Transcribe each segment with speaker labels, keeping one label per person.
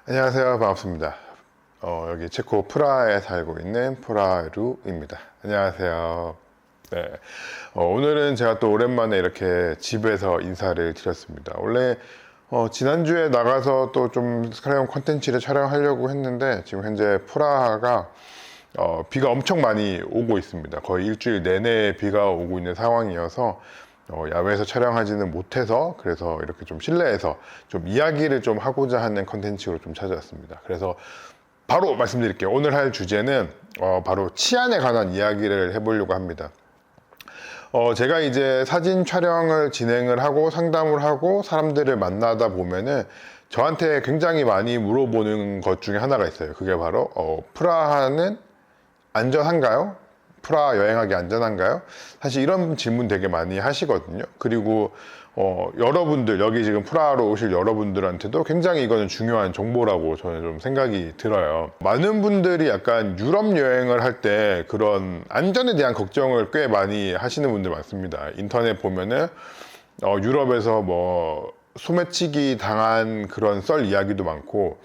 Speaker 1: 안녕하세요. 반갑습니다. 여기 체코 프라하에 살고 있는 프라루입니다. 안녕하세요. 네. 오늘은 제가 또 오랜만에 이렇게 집에서 인사를 드렸습니다. 원래 지난주에 나가서 또 좀 촬영 콘텐츠를 촬영하려고 했는데 지금 현재 프라하가 비가 엄청 많이 오고 있습니다. 거의 일주일 내내 비가 오고 있는 상황이어서 야외에서 촬영하지는 못해서, 그래서 이렇게 좀 실내에서 좀 이야기를 좀 하고자 하는 컨텐츠로 좀 찾아왔습니다. 그래서 바로 말씀드릴게요. 오늘 할 주제는 바로 치안에 관한 이야기를 해보려고 합니다. 제가 이제 사진 촬영을 진행을 하고 상담을 하고 사람들을 만나다 보면은 저한테 굉장히 많이 물어보는 것 중에 하나가 있어요. 그게 바로 프라하는 안전한가요? 프라하 여행하기 안전한가요? 사실 이런 질문 되게 많이 하시거든요. 그리고 여러분들, 여기 지금 프라하로 오실 여러분들한테도 굉장히 이거는 중요한 정보라고 저는 좀 생각이 들어요. 많은 분들이 약간 유럽 여행을 할 때 그런 안전에 대한 걱정을 꽤 많이 하시는 분들 많습니다. 인터넷 보면은 유럽에서 뭐 소매치기 당한 그런 썰 이야기도 많고,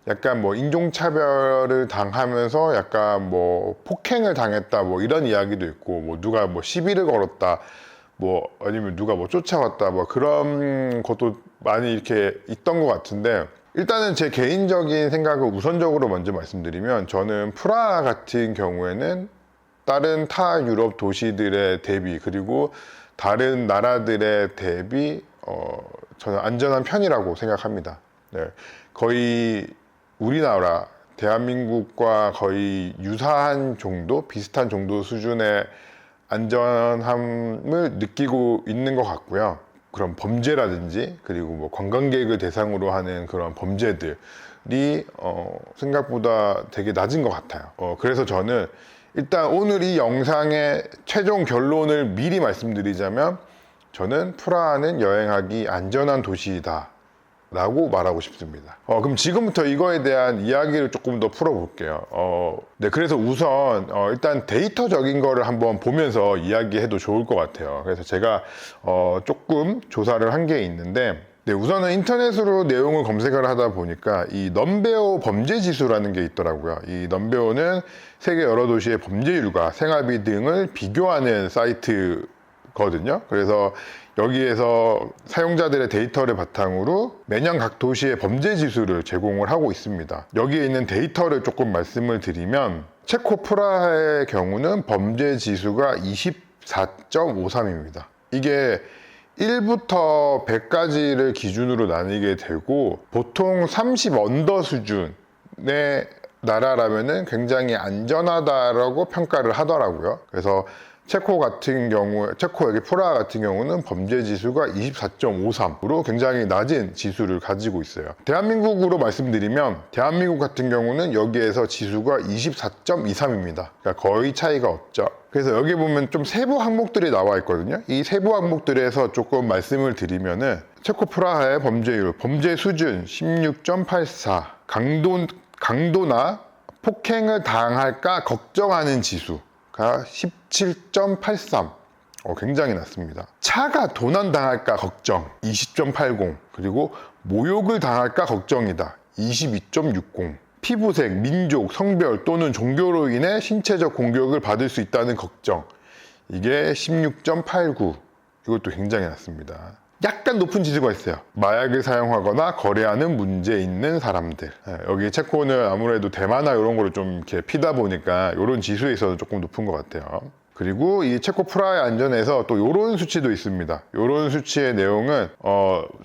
Speaker 1: 약간 뭐 인종차별을 당하면서 약간 뭐 폭행을 당했다 뭐 이런 이야기도 있고, 뭐 누가 뭐 시비를 걸었다 뭐 아니면 누가 뭐 쫓아왔다 뭐 그런 것도 많이 이렇게 있던 것 같은데, 일단은 제 개인적인 생각을 우선적으로 먼저 말씀드리면, 저는 프라하 같은 경우에는 다른 타 유럽 도시들의 대비, 그리고 다른 나라들의 대비 저는 안전한 편이라고 생각합니다. 네. 거의 우리나라, 대한민국과 거의 유사한 정도, 비슷한 정도 수준의 안전함을 느끼고 있는 것 같고요. 그런 범죄라든지, 그리고 뭐 관광객을 대상으로 하는 그런 범죄들이 생각보다 되게 낮은 것 같아요. 그래서 저는 일단 오늘 이 영상의 최종 결론을 미리 말씀드리자면, 저는 프라하는 여행하기 안전한 도시이다 라고 말하고 싶습니다. 그럼 지금부터 이거에 대한 이야기를 조금 더 풀어볼게요. 네, 그래서 우선 일단 데이터적인 거를 한번 보면서 이야기해도 좋을 것 같아요. 그래서 제가 조금 조사를 한 게 있는데, 네, 우선은 인터넷으로 내용을 검색을 하다 보니까 이 넘베오 범죄 지수라는 게 있더라고요. 이 넘베오는 세계 여러 도시의 범죄율과 생활비 등을 비교하는 사이트거든요. 그래서 여기에서 사용자들의 데이터를 바탕으로 매년 각 도시의 범죄 지수를 제공을 하고 있습니다. 여기에 있는 데이터를 조금 말씀을 드리면, 체코 프라하의 경우는 범죄 지수가 24.53입니다. 이게 1부터 100까지를 기준으로 나뉘게 되고, 보통 30 언더 수준의 나라라면은 굉장히 안전하다라고 평가를 하더라고요. 그래서 체코 같은 경우에, 체코 여기 프라하 같은 경우는 범죄 지수가 24.53으로 굉장히 낮은 지수를 가지고 있어요. 대한민국으로 말씀드리면, 대한민국 같은 경우는 여기에서 지수가 24.23입니다. 그러니까 거의 차이가 없죠. 그래서 여기 보면 좀 세부 항목들이 나와 있거든요. 이 세부 항목들에서 조금 말씀을 드리면은, 체코 프라하의 범죄율, 범죄 수준 16.84, 강도나 폭행을 당할까 걱정하는 지수 17.83, 굉장히 낮습니다. 차가 도난당할까 걱정 20.80, 그리고 모욕을 당할까 걱정이다 22.60, 피부색, 민족, 성별 또는 종교로 인해 신체적 공격을 받을 수 있다는 걱정, 이게 16.89, 이것도 굉장히 낮습니다. 약간 높은 지수가 있어요. 마약을 사용하거나 거래하는 문제 있는 사람들. 여기 체코는 아무래도 대마나 이런 거를 좀 이렇게 피다 보니까 이런 지수에 있어서 조금 높은 것 같아요. 그리고 이 체코 프라하의 안전에서 또 이런 수치도 있습니다. 이런 수치의 내용은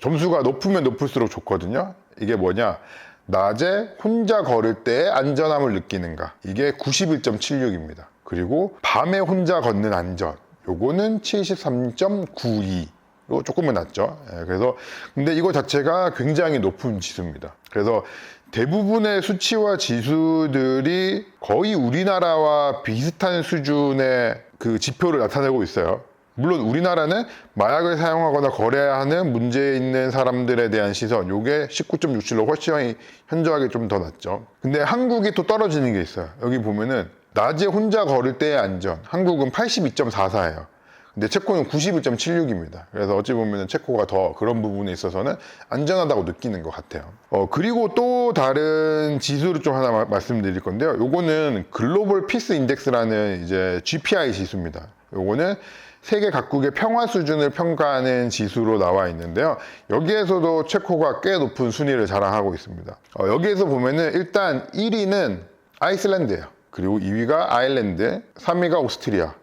Speaker 1: 점수가 높으면 높을수록 좋거든요. 이게 뭐냐? 낮에 혼자 걸을 때의 안전함을 느끼는가? 이게 91.76입니다. 그리고 밤에 혼자 걷는 안전, 요거는 73.92. 이거 조금은 낮죠. 그래서 근데 이거 자체가 굉장히 높은 지수입니다. 그래서 대부분의 수치와 지수들이 거의 우리나라와 비슷한 수준의 그 지표를 나타내고 있어요. 물론 우리나라는 마약을 사용하거나 거래하는 문제 있는 사람들에 대한 시선, 요게 19.67로 훨씬 현저하게 좀 더 낮죠. 근데 한국이 또 떨어지는 게 있어요. 여기 보면은 낮에 혼자 걸을 때의 안전, 한국은 82.44예요. 근데 체코는 91.76입니다. 그래서 어찌 보면 체코가 더 그런 부분에 있어서는 안전하다고 느끼는 것 같아요. 그리고 또 또 다른 지수를 좀 하나 말씀드릴 건데요. 요거는 글로벌 피스 인덱스라는 이제 GPI 지수입니다. 요거는 세계 각국의 평화 수준을 평가하는 지수로 나와 있는데요. 여기에서도 체코가 꽤 높은 순위를 자랑하고 있습니다. 여기에서 보면은 일단 1위는 아이슬란드예요. 그리고 2위가 아일랜드, 3위가 오스트리아,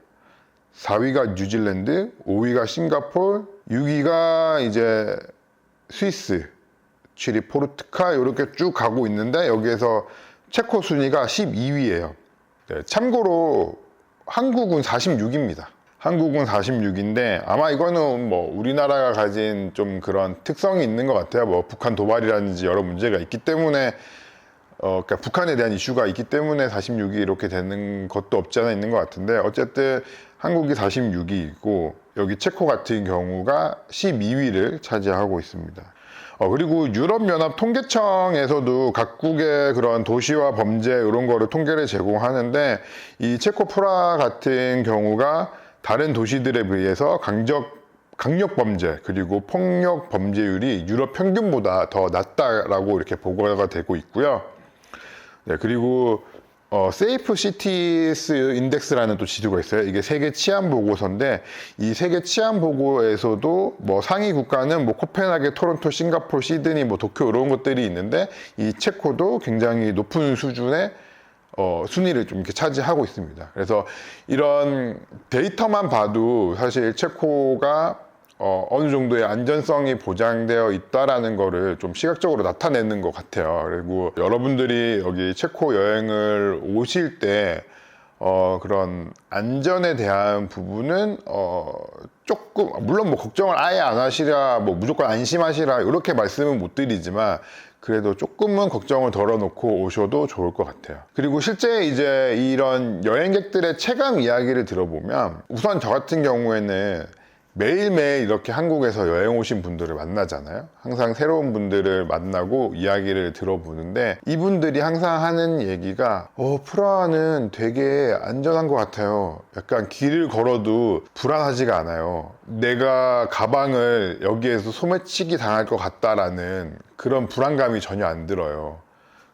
Speaker 1: 4위가 뉴질랜드, 5위가 싱가포르, 6위가 이제 스위스, 7위 포르투갈 이렇게 쭉 가고 있는데 여기에서 체코 순위가 12위예요. 네, 참고로 한국은 46입니다. 한국은 46인데 아마 이거는 뭐 우리나라가 가진 좀 그런 특성이 있는 것 같아요. 뭐 북한 도발이라든지 여러 문제가 있기 때문에 그러니까 북한에 대한 이슈가 있기 때문에 46위 이렇게 되는 것도 없지 않아 있는 것 같은데 어쨌든 한국이 46위이고 여기 체코 같은 경우가 12위를 차지하고 있습니다. 그리고 유럽연합 통계청에서도 각국의 그런 도시와 범죄 이런 거를 통계를 제공하는데 이 체코 프라 같은 경우가 다른 도시들에 비해서 강력 범죄 그리고 폭력 범죄율이 유럽 평균보다 더 낮다라고 이렇게 보고가 되고 있고요. 네, 그리고 세이프 시티스 인덱스라는 또 지수가 있어요. 이게 세계 치안 보고서인데 이 세계 치안 보고에서도 뭐 상위 국가는 뭐 코펜하겐, 토론토, 싱가포르, 시드니, 뭐 도쿄 이런 것들이 있는데 이 체코도 굉장히 높은 수준의 순위를 좀 이렇게 차지하고 있습니다. 그래서 이런 데이터만 봐도 사실 체코가 어느 정도의 안전성이 보장되어 있다라는 거를 좀 시각적으로 나타내는 것 같아요. 그리고 여러분들이 여기 체코 여행을 오실 때 그런 안전에 대한 부분은 조금 물론 뭐 걱정을 아예 안 하시라 뭐 무조건 안심하시라 이렇게 말씀은 못 드리지만 그래도 조금은 걱정을 덜어놓고 오셔도 좋을 것 같아요. 그리고 실제 이제 이런 여행객들의 체감 이야기를 들어보면 우선 저 같은 경우에는 매일매일 이렇게 한국에서 여행 오신 분들을 만나잖아요. 항상 새로운 분들을 만나고 이야기를 들어보는데 이분들이 항상 하는 얘기가 프라하는 되게 안전한 것 같아요. 약간 길을 걸어도 불안하지가 않아요. 내가 가방을 여기에서 소매치기 당할 것 같다라는 그런 불안감이 전혀 안 들어요.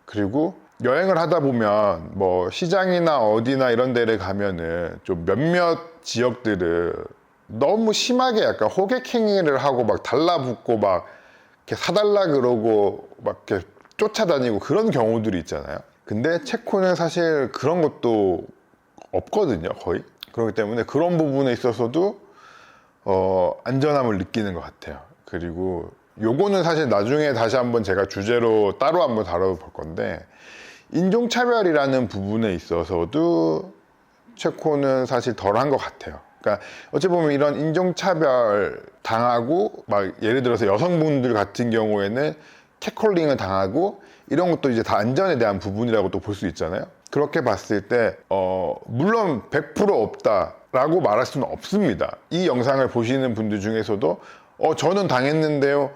Speaker 1: 그리고 여행을 하다 보면 뭐 시장이나 어디나 이런 데를 가면은 좀 몇몇 지역들을 너무 심하게 약간 호객행위를 하고 막 달라붙고 막 이렇게 사달라 그러고 막 이렇게 쫓아다니고 그런 경우들이 있잖아요. 근데 체코는 사실 그런 것도 없거든요, 거의. 그렇기 때문에 그런 부분에 있어서도 안전함을 느끼는 것 같아요. 그리고 요거는 사실 나중에 다시 한번 제가 주제로 따로 한번 다뤄볼 건데 인종차별이라는 부분에 있어서도 체코는 사실 덜한 것 같아요. 그러니까 어찌 보면 이런 인종차별 당하고 막 예를 들어서 여성분들 같은 경우에는 catcalling을 당하고 이런 것도 이제 다 안전에 대한 부분이라고 또 볼 수 있잖아요. 그렇게 봤을 때 물론 100% 없다라고 말할 수는 없습니다. 이 영상을 보시는 분들 중에서도 저는 당했는데요,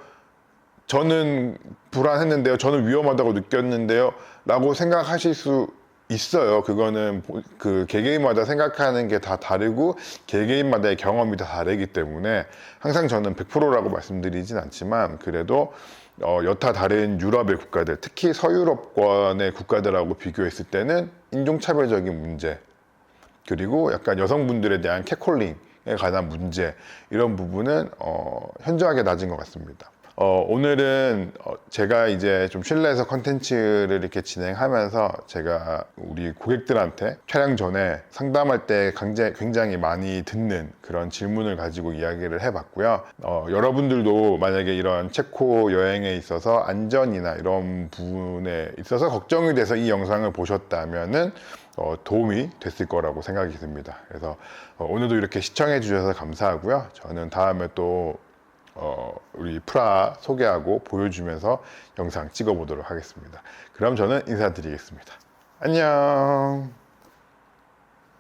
Speaker 1: 저는 불안했는데요, 저는 위험하다고 느꼈는데요 라고 생각하실 수 있어요. 그거는 그 개개인마다 생각하는 게 다 다르고 개개인마다의 경험이 다 다르기 때문에 항상 저는 100%라고 말씀드리진 않지만 그래도 여타 다른 유럽의 국가들, 특히 서유럽권의 국가들하고 비교했을 때는 인종차별적인 문제 그리고 약간 여성분들에 대한 catcalling에 관한 문제 이런 부분은 현저하게 낮은 것 같습니다. 오늘은 제가 이제 좀 실내에서 컨텐츠를 이렇게 진행하면서 제가 우리 고객들한테 촬영 전에 상담할 때 굉장히 많이 듣는 그런 질문을 가지고 이야기를 해봤고요. 여러분들도 만약에 이런 체코 여행에 있어서 안전이나 이런 부분에 있어서 걱정이 돼서 이 영상을 보셨다면은 도움이 됐을 거라고 생각이 듭니다. 그래서 오늘도 이렇게 시청해 주셔서 감사하고요. 저는 다음에 또 우리 프라 소개하고 보여주면서 영상 찍어 보도록 하겠습니다. 그럼 저는 인사드리겠습니다. 안녕.